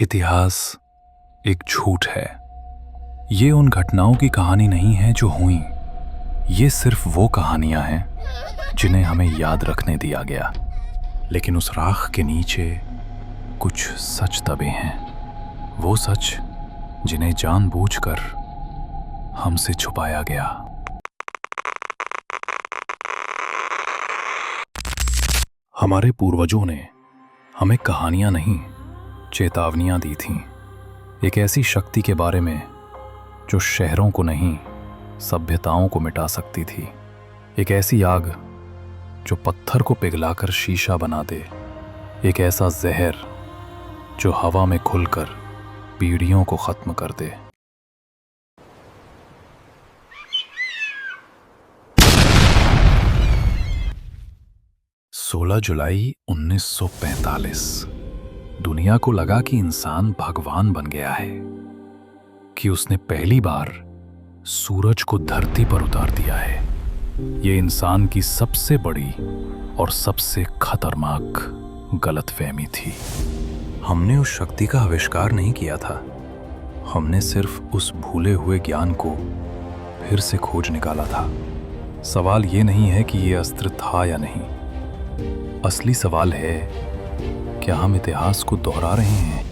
इतिहास एक झूठ है। ये उन घटनाओं की कहानी नहीं है जो हुई। ये सिर्फ वो कहानियां हैं जिन्हें हमें याद रखने दिया गया। लेकिन उस राख के नीचे कुछ सच दबे हैं। वो सच जिन्हें जानबूझकर हमसे छुपाया गया। हमारे पूर्वजों ने हमें कहानियां नहीं, चेतावनियां दी थीं। एक ऐसी शक्ति के बारे में जो शहरों को नहीं, सभ्यताओं को मिटा सकती थी। एक ऐसी आग जो पत्थर को पिघलाकर शीशा बना दे। एक ऐसा जहर जो हवा में खुलकर पीढ़ियों को खत्म कर दे। सोलह जुलाई 1945। दुनिया को लगा कि इंसान भगवान बन गया है, कि उसने पहली बार सूरज को धरती पर उतार दिया है। ये इंसान की सबसे बड़ी और सबसे खतरनाक गलतफहमी थी। हमने उस शक्ति का आविष्कार नहीं किया था। हमने सिर्फ उस भूले हुए ज्ञान को फिर से खोज निकाला था। सवाल ये नहीं है कि ये अस्त्र था या नहीं। असली सवाल है, क्या हम इतिहास को दोहरा रहे हैं?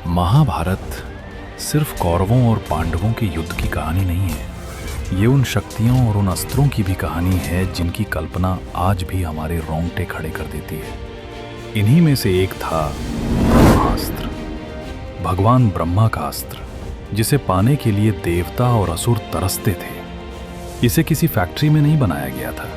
महाभारत सिर्फ कौरवों और पांडवों के युद्ध की कहानी नहीं है। ये उन शक्तियों और उन अस्त्रों की भी कहानी है जिनकी कल्पना आज भी हमारे रोंगटे खड़े कर देती है। इन्हीं में से एक था ब्रह्मास्त्र, भगवान ब्रह्मा का अस्त्र, जिसे पाने के लिए देवता और असुर तरसते थे। इसे किसी फैक्ट्री में नहीं बनाया गया था।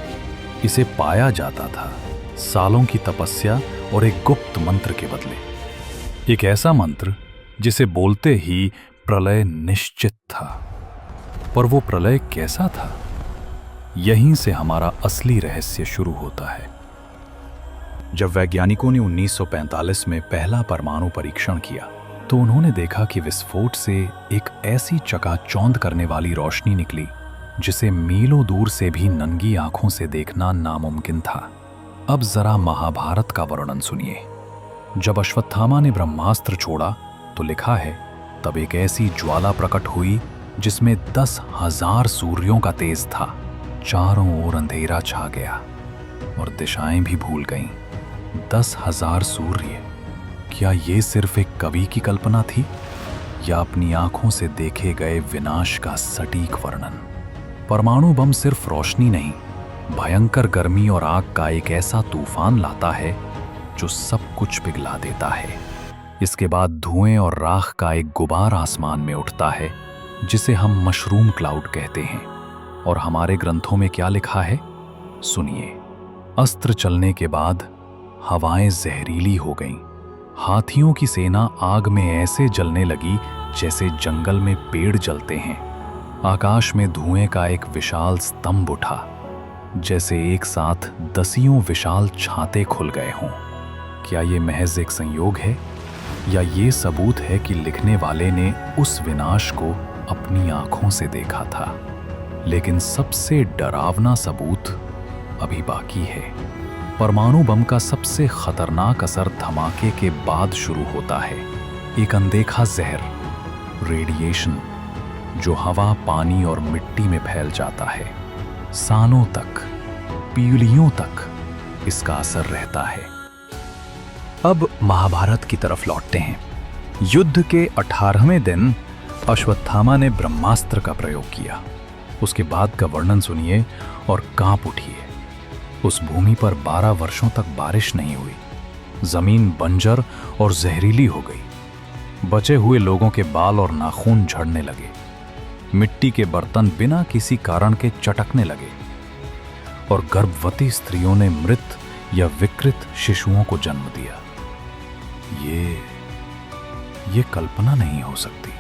इसे पाया जाता था सालों की तपस्या और एक गुप्त मंत्र के बदले। एक ऐसा मंत्र जिसे बोलते ही प्रलय निश्चित था। पर वो प्रलय कैसा था? यहीं से हमारा असली रहस्य शुरू होता है। जब वैज्ञानिकों ने 1945 में पहला परमाणु परीक्षण किया तो उन्होंने देखा कि विस्फोट से एक ऐसी चकाचौंध करने वाली रोशनी निकली जिसे मीलों दूर से भी नंगी आंखों से देखना नामुमकिन था। अब जरा महाभारत का वर्णन सुनिए। जब अश्वत्थामा ने ब्रह्मास्त्र छोड़ा तो लिखा है, तब एक ऐसी ज्वाला प्रकट हुई जिसमें 10,000 सूर्यों का तेज था। चारों ओर अंधेरा छा गया और दिशाएं भी भूल गईं। 10,000 सूर्य, क्या ये सिर्फ एक कवि की कल्पना थी या अपनी आंखों से देखे गए विनाश का सटीक वर्णन? परमाणु बम सिर्फ रोशनी नहीं, भयंकर गर्मी और आग का एक ऐसा तूफान लाता है जो सब कुछ पिघला देता है। इसके बाद धुएं और राख का एक गुबार आसमान में उठता है जिसे हम मशरूम क्लाउड कहते हैं। और हमारे ग्रंथों में क्या लिखा है, सुनिए। अस्त्र चलने के बाद हवाएं जहरीली हो गईं। हाथियों की सेना आग में ऐसे जलने लगी जैसे जंगल में पेड़ जलते हैं। आकाश में धुएं का एक विशाल स्तंभ उठा, जैसे एक साथ दसियों विशाल छाते खुल गए हों। क्या ये महज एक संयोग है या ये सबूत है कि लिखने वाले ने उस विनाश को अपनी आंखों से देखा था? लेकिन सबसे डरावना सबूत अभी बाकी है। परमाणु बम का सबसे खतरनाक असर धमाके के बाद शुरू होता है। एक अनदेखा जहर, रेडिएशन, जो हवा, पानी और मिट्टी में फैल जाता है। सालों तक, पीढ़ियों तक इसका असर रहता है। अब महाभारत की तरफ लौटते हैं। युद्ध के 18वें दिन अश्वत्थामा ने ब्रह्मास्त्र का प्रयोग किया। उसके बाद का वर्णन सुनिए और कांप उठिए। उस भूमि पर 12 वर्षों तक बारिश नहीं हुई। जमीन बंजर और जहरीली हो गई। बचे हुए लोगों के बाल और नाखून झड़ने लगे। मिट्टी के बर्तन बिना किसी कारण के चटकने लगे और गर्भवती स्त्रियों ने मृत या विकृत शिशुओं को जन्म दिया। ये कल्पना नहीं हो सकती।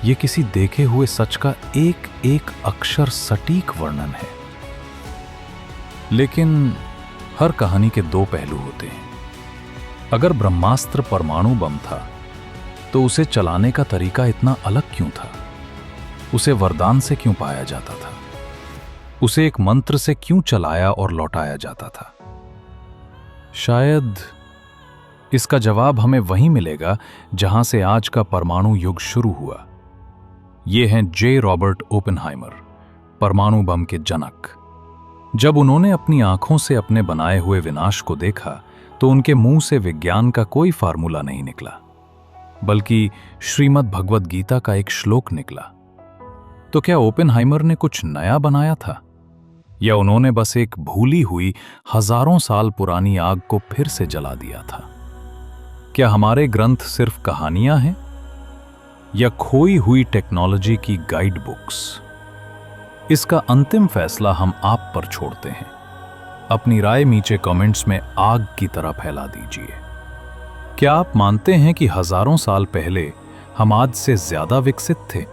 ये किसी देखे हुए सच का एक एक अक्षर सटीक वर्णन है। लेकिन हर कहानी के दो पहलू होते हैं। अगर ब्रह्मास्त्र परमाणु बम था तो उसे चलाने का तरीका इतना अलग क्यों था? उसे वरदान से क्यों पाया जाता था? उसे एक मंत्र से क्यों चलाया और लौटाया जाता था? शायद इसका जवाब हमें वहीं मिलेगा जहां से आज का परमाणु युग शुरू हुआ। ये हैं जे रॉबर्ट ओपेनहाइमर, परमाणु बम के जनक। जब उन्होंने अपनी आंखों से अपने बनाए हुए विनाश को देखा तो उनके मुंह से विज्ञान का कोई फार्मूला नहीं निकला, बल्कि श्रीमद् भगवद गीता का एक श्लोक निकला। तो क्या ओपेनहाइमर ने कुछ नया बनाया था, या उन्होंने बस एक भूली हुई हजारों साल पुरानी आग को फिर से जला दिया था? क्या हमारे ग्रंथ सिर्फ कहानियां हैं, या खोई हुई टेक्नोलॉजी की गाइड बुक्स? इसका अंतिम फैसला हम आप पर छोड़ते हैं। अपनी राय नीचे कमेंट्स में आग की तरह फैला दीजिए। क्या आप मानते हैं कि हजारों साल पहले हम आज से ज्यादा विकसित थे,